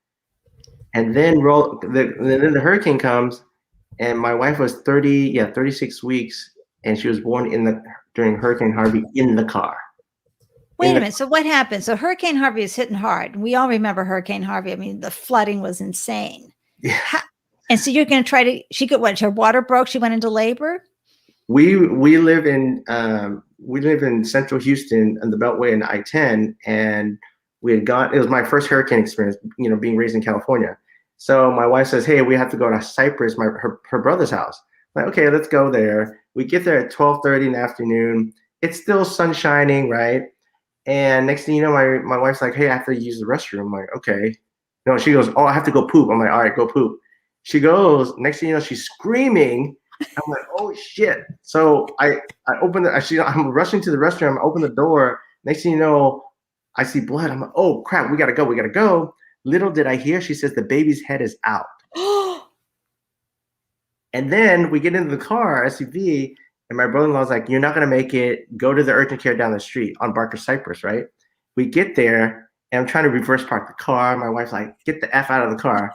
And then the hurricane comes, and my wife was 36 weeks, and she was born during Hurricane Harvey in the car. Wait a minute. So what happened? So Hurricane Harvey is hitting hard. We all remember Hurricane Harvey. I mean, the flooding was insane. Yeah. And so you're going to try to, she got what? Her water broke. She went into labor. We live in central Houston on the Beltway and I-10, and it was my first hurricane experience, being raised in California. So my wife says, hey, we have to go to Cypress, her brother's house. I'm like, okay, let's go there. We get there at 12:30 in the afternoon. It's still sun shining, right? And next thing you know, my wife's like, hey, I have to use the restroom. I'm like, okay. No, she goes, oh, I have to go poop. I'm like, all right, go poop. She goes, next thing you know, she's screaming I'm like, oh shit. So I open I'm rushing to the restroom, I open the door. Next thing you know, I see blood. I'm like, oh crap, we gotta go. Little did I hear, she says the baby's head is out. And then we get into the car, SUV, and my brother-in-law's like, you're not gonna make it, go to the urgent care down the street on Barker Cypress, right? We get there, and I'm trying to reverse park the car. My wife's like, get the F out of the car.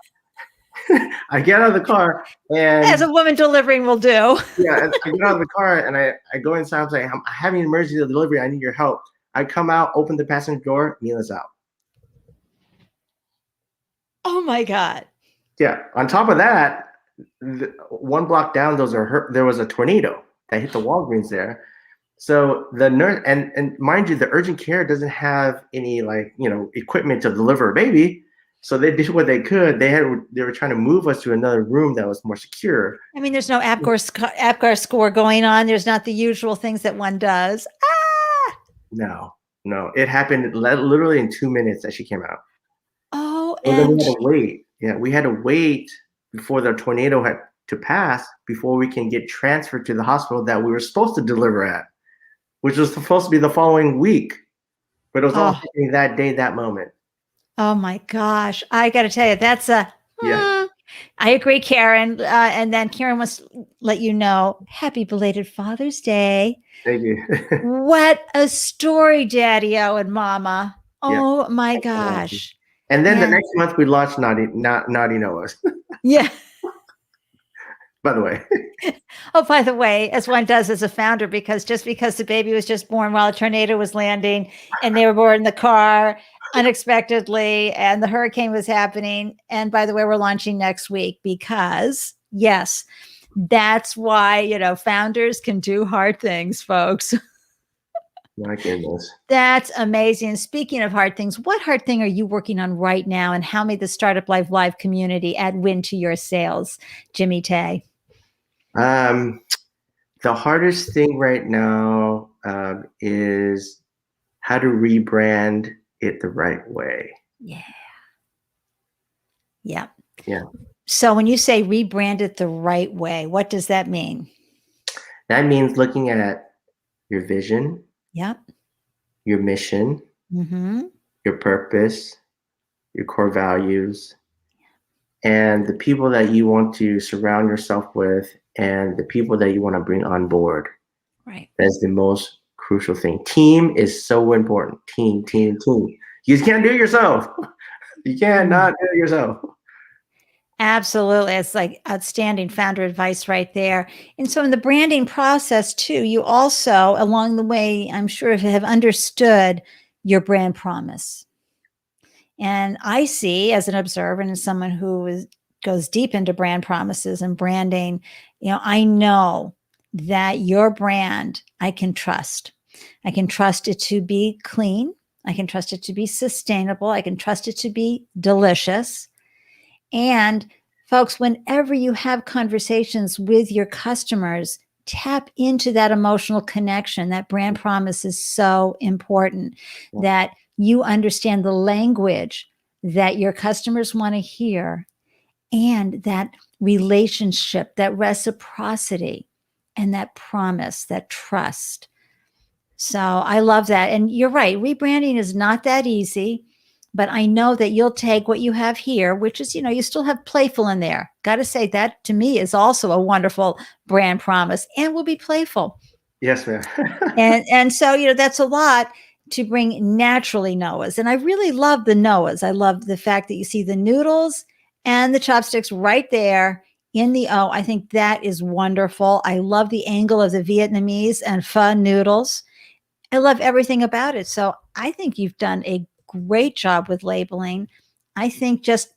I get out of the car, and as a woman delivering will do. yeah, I get out of the car, and I go inside. I'm like, I'm having an emergency delivery. I need your help. I come out, open the passenger door, Mila's out. Oh my God. Yeah. On top of that, one block down, there was a tornado that hit the Walgreens there. So the nurse, and mind you, the urgent care doesn't have any equipment to deliver a baby. So they did what they could. They were trying to move us to another room that was more secure. I mean, there's no APGAR score going on. There's not the usual things that one does. No, it happened literally in 2 minutes that she came out. Oh, and then we had to wait. Yeah, we had to wait before the tornado had to pass before we can get transferred to the hospital that we were supposed to deliver at, which was supposed to be the following week, but it was all happening that day, that moment. Oh my gosh. I got to tell you, that's yeah. I agree, Karen. And then Karen wants to let you know, happy belated Father's Day. Thank you. What a story, Daddy-O and Mama. Oh my gosh. And then the next month we launched Naughty Noahs. Yeah. By the way. Oh, by the way, as one does as a founder, because the baby was just born while a tornado was landing and they were born in the car unexpectedly and the hurricane was happening. And by the way, we're launching next week because yes, that's why, founders can do hard things, folks. My goodness. That's amazing. Speaking of hard things, what hard thing are you working on right now and how may the Startup Life Live community add wind to your sails, JimmyTay? The hardest thing right now is how to rebrand it the right way. Yeah. Yeah. Yeah. So when you say rebrand it the right way, what does that mean? That means looking at your vision. Yep. Your mission, your purpose, your core values, and the people that you want to surround yourself with and the people that you want to bring on board. Right. That's the most crucial thing. Team is so important. Team. You just can't do it yourself. You cannot do it yourself. Absolutely. It's like outstanding founder advice right there. And so in the branding process too, you also along the way, I'm sure have understood your brand promise. And I see as an observer and as someone who goes deep into brand promises and branding, I know that your brand, I can trust. I can trust it to be clean. I can trust it to be sustainable. I can trust it to be delicious. And folks, whenever you have conversations with your customers, tap into that emotional connection. That brand promise is so important that you understand the language that your customers want to hear and that relationship, that reciprocity, and that promise, that trust. So I love that. And you're right. Rebranding is not that easy. But I know that you'll take what you have here, which is, you still have playful in there. Got to say that to me is also a wonderful brand promise and will be playful. Yes, ma'am. and so, that's a lot to bring naturally Noahs. And I really love the Noahs. I love the fact that you see the noodles and the chopsticks right there in the O. I think that is wonderful. I love the angle of the Vietnamese and pho noodles. I love everything about it. So I think you've done a great job with labeling. I think it's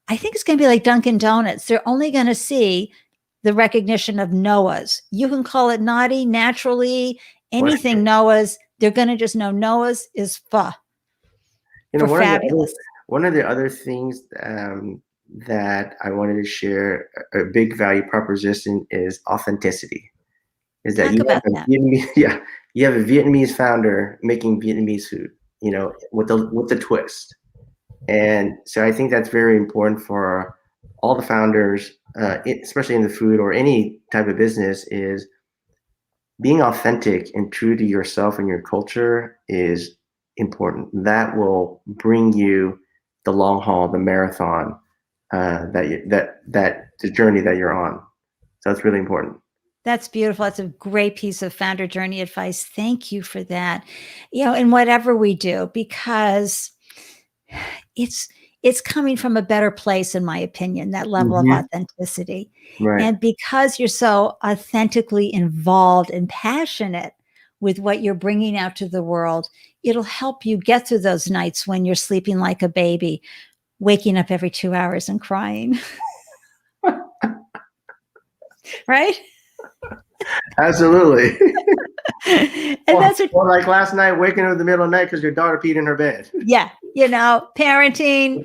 going to be like Dunkin' Donuts. They're only going to see the recognition of Noahs. You can call it naughty, naturally, anything Noahs. They're going to just know Noahs is pho. Fabulous. One of the other things that I wanted to share, a big value proposition is authenticity. Is that you have a Vietnamese founder making Vietnamese food. With the twist. And so I think that's very important for all the founders especially in the food or any type of business, is being authentic and true to yourself and your culture is important. That will bring you the long haul, the marathon, that the journey that you're on. So that's really important. That's beautiful. That's a great piece of founder journey advice. Thank you for that. In whatever we do, because it's coming from a better place, in my opinion, that level of authenticity. Right. And because you're so authentically involved and passionate with what you're bringing out to the world, it'll help you get through those nights when you're sleeping like a baby, waking up every 2 hours and crying. Right? Absolutely. And that's what, or like last night, waking up in the middle of the night because your daughter peed in her bed. Yeah. Parenting,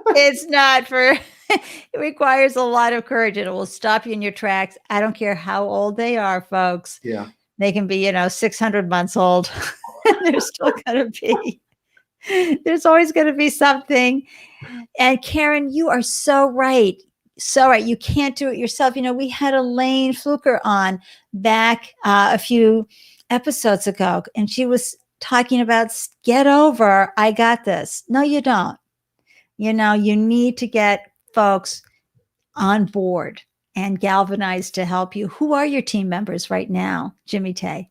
it's not for, it requires a lot of courage, and it will stop you in your tracks. I don't care how old they are, folks. Yeah. They can be, 600 months old. There's still going to be, there's always going to be something. And Karen, you are so right. So right. You can't do it yourself. We had Elaine Fluker on back a few episodes ago, and she was talking about get over, I got this. No, you don't. You need to get folks on board and galvanized to help you. Who are your team members right now, JimmyTay?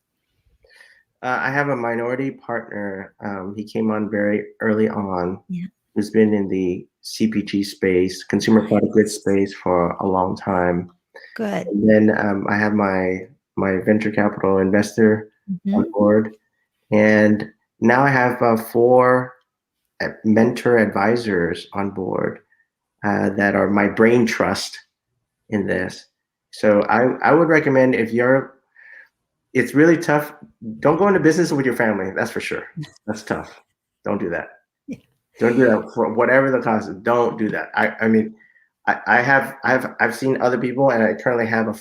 I have a minority partner. He came on very early on. Yeah. Who's been in the CPG space, consumer product goods space, for a long time. Good. And then I have my venture capital investor on board, and now I have 4 mentor advisors on board that are my brain trust in this. So I would recommend, it's really tough. Don't go into business with your family. That's for sure. That's tough. Don't do that. Don't do that for whatever the cost is. Don't do that. I've seen other people, and I currently have a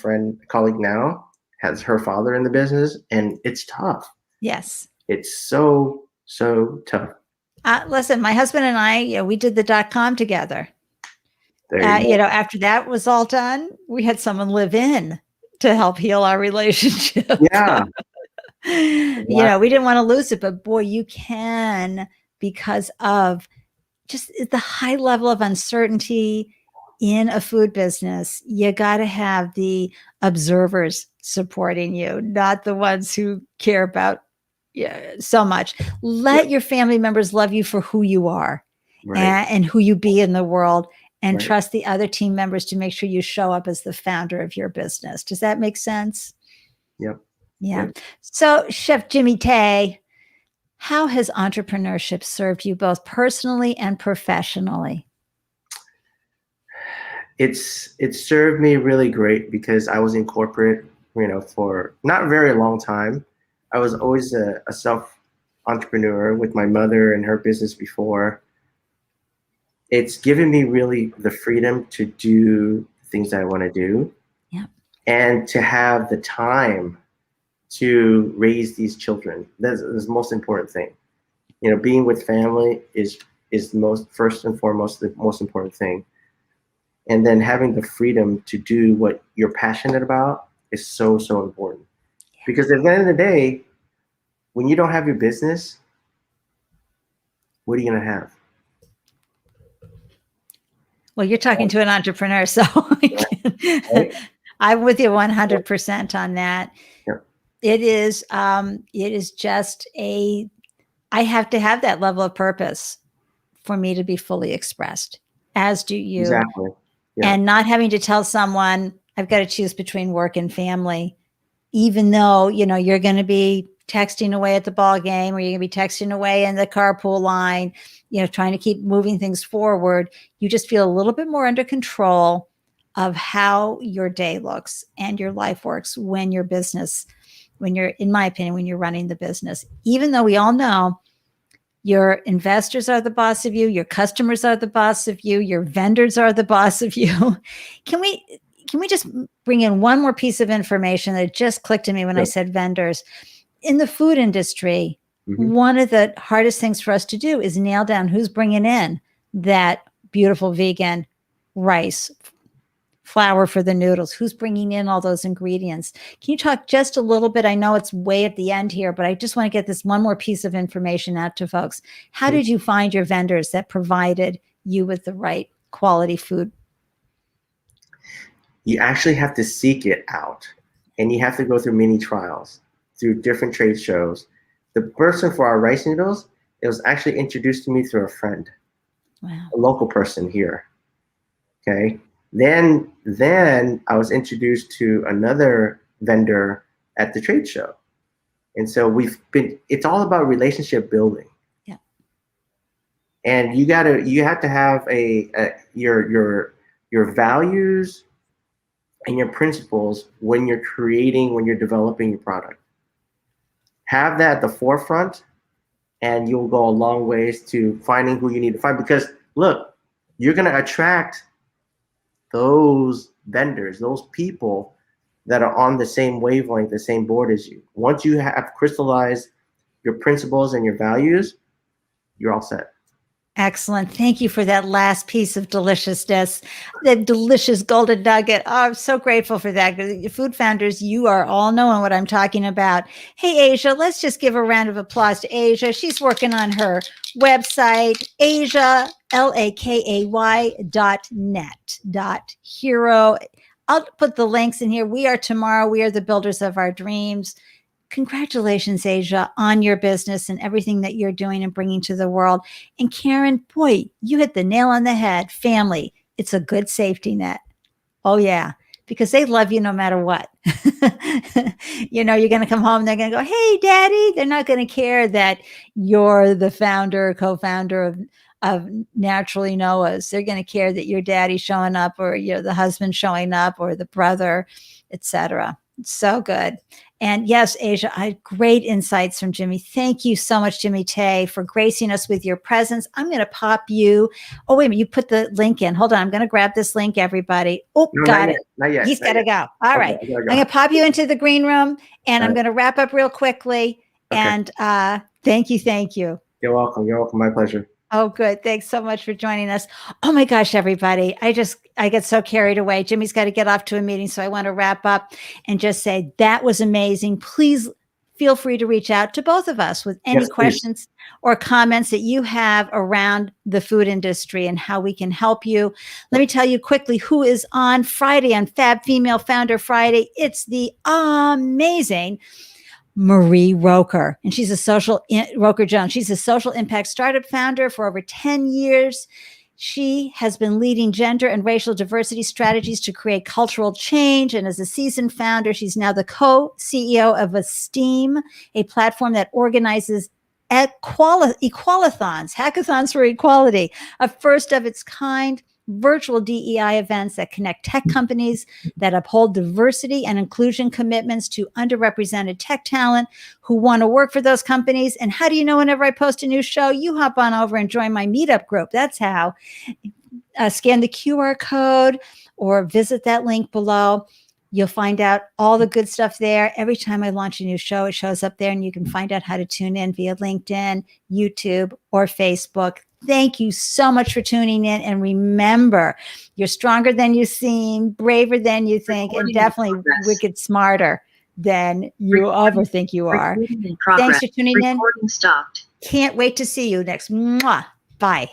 colleague now, has her father in the business, and it's tough. Yes. It's so tough. Listen, my husband and I, we did the .com together. After that was all done, we had someone live in to help heal our relationship. Yeah. We didn't want to lose it, but boy, you can, because of just the high level of uncertainty in a food business. You got to have the observers supporting you, not the ones who care about so much. Let your family members love you for who you are, and who you be in the world, and trust the other team members to make sure you show up as the founder of your business. Does that make sense? Yep. Yeah. Yep. So, Chef JimmyTay, how has entrepreneurship served you both personally and professionally? It's served me really great because I was in corporate, for not a very long time. I was always a self-entrepreneur with my mother and her business before. It's given me really the freedom to do things that I want to do, and to have the time to raise these children. That's the most important thing. Being with family is first and foremost the most important thing. And then having the freedom to do what you're passionate about is so important. Because at the end of the day, when you don't have your business, what are you going to have? Well, you're talking to an entrepreneur, so I'm with you 100% on that. Yeah. It is just I have to have that level of purpose for me to be fully expressed, as do you. Exactly. Yeah. And not having to tell someone I've got to choose between work and family, even though, you're going to be texting away at the ball game, or you're going to be texting away in the carpool line, trying to keep moving things forward. You just feel a little bit more under control of how your day looks and your life works when your business, in my opinion, when you're running the business. Even though we all know your investors are the boss of you, your customers are the boss of you, your vendors are the boss of you. Can we just bring in one more piece of information that just clicked to me when I said vendors? In the food industry, one of the hardest things for us to do is nail down who's bringing in that beautiful vegan rice flour for the noodles? Who's bringing in all those ingredients? Can you talk just a little bit? I know it's way at the end here, but I just want to get this one more piece of information out to folks. How did you find your vendors that provided you with the right quality food? You actually have to seek it out, and you have to go through many trials, through different trade shows. The person for our rice noodles, it was actually introduced to me through a friend, Wow. a local person here. Okay. Then I was introduced to another vendor at the trade show. And so it's all about relationship building. Yeah. And you have to have your values and your principles when you're developing your product. Have that at the forefront, and you'll go a long ways to finding who you need to find. Because look, you're going to attract those vendors, those people that are on the same wavelength, the same board as you. Once you have crystallized your principles and your values, you're all set. Excellent. Thank you for that last piece of deliciousness, the delicious golden nugget. Oh, I'm so grateful for that. Food founders, you are all knowing what I'm talking about. Hey, Asia, let's just give a round of applause to Asia. She's working on her website, Asia, LAKAY.net.hero. I'll put the links in here. We are tomorrow. We are the builders of our dreams. Congratulations, Asia, on your business and everything that you're doing and bringing to the world. And Karen, boy, you hit the nail on the head. Family, it's a good safety net. Oh, yeah, because they love you no matter what. You're going to come home, they're going to go, hey, Daddy. They're not going to care that you're the founder, co-founder of Naturally Noah's. They're going to care that your daddy's showing up, or you're the husband showing up, or the brother, etc. So good. And yes, Asia, I had great insights from Jimmy. Thank you so much, JimmyTay, for gracing us with your presence. I'm going to pop you. Oh, wait a minute. You put the link in. Hold on. I'm going to grab this link, everybody. Oh, No, got it. Not yet. He's got to go. All right. Okay, I'm going to pop you into the green room, and I'm going to wrap up real quickly. Okay. And thank you. Thank you. You're welcome. You're welcome. My pleasure. Oh, good. Thanks so much for joining us. Oh my gosh, everybody. I get so carried away. Jimmy's got to get off to a meeting. So I want to wrap up and just say that was amazing. Please feel free to reach out to both of us with any questions or comments that you have around the food industry and how we can help you. Let me tell you quickly who is on Friday on Fab Female Founder Friday. It's the amazing Marie Roker, and she's Roker Jones. She's a social impact startup founder for over 10 years. She has been leading gender and racial diversity strategies to create cultural change. And as a seasoned founder, she's now the co-CEO of Esteem, a platform that organizes equalathons, hackathons for equality, a first of its kind virtual DEI events that connect tech companies that uphold diversity and inclusion commitments to underrepresented tech talent who want to work for those companies. And how do you know whenever I post a new show? You hop on over and join my meetup group. That's how. Scan the QR code or visit that link below. You'll find out all the good stuff there. Every time I launch a new show, it shows up there, and you can find out how to tune in via LinkedIn, YouTube, or Facebook. Thank you so much for tuning in. And remember, you're stronger than you seem, braver than you think, and definitely wicked smarter than you ever think you are. Thanks for tuning in. Can't wait to see you next. Mwah. Bye.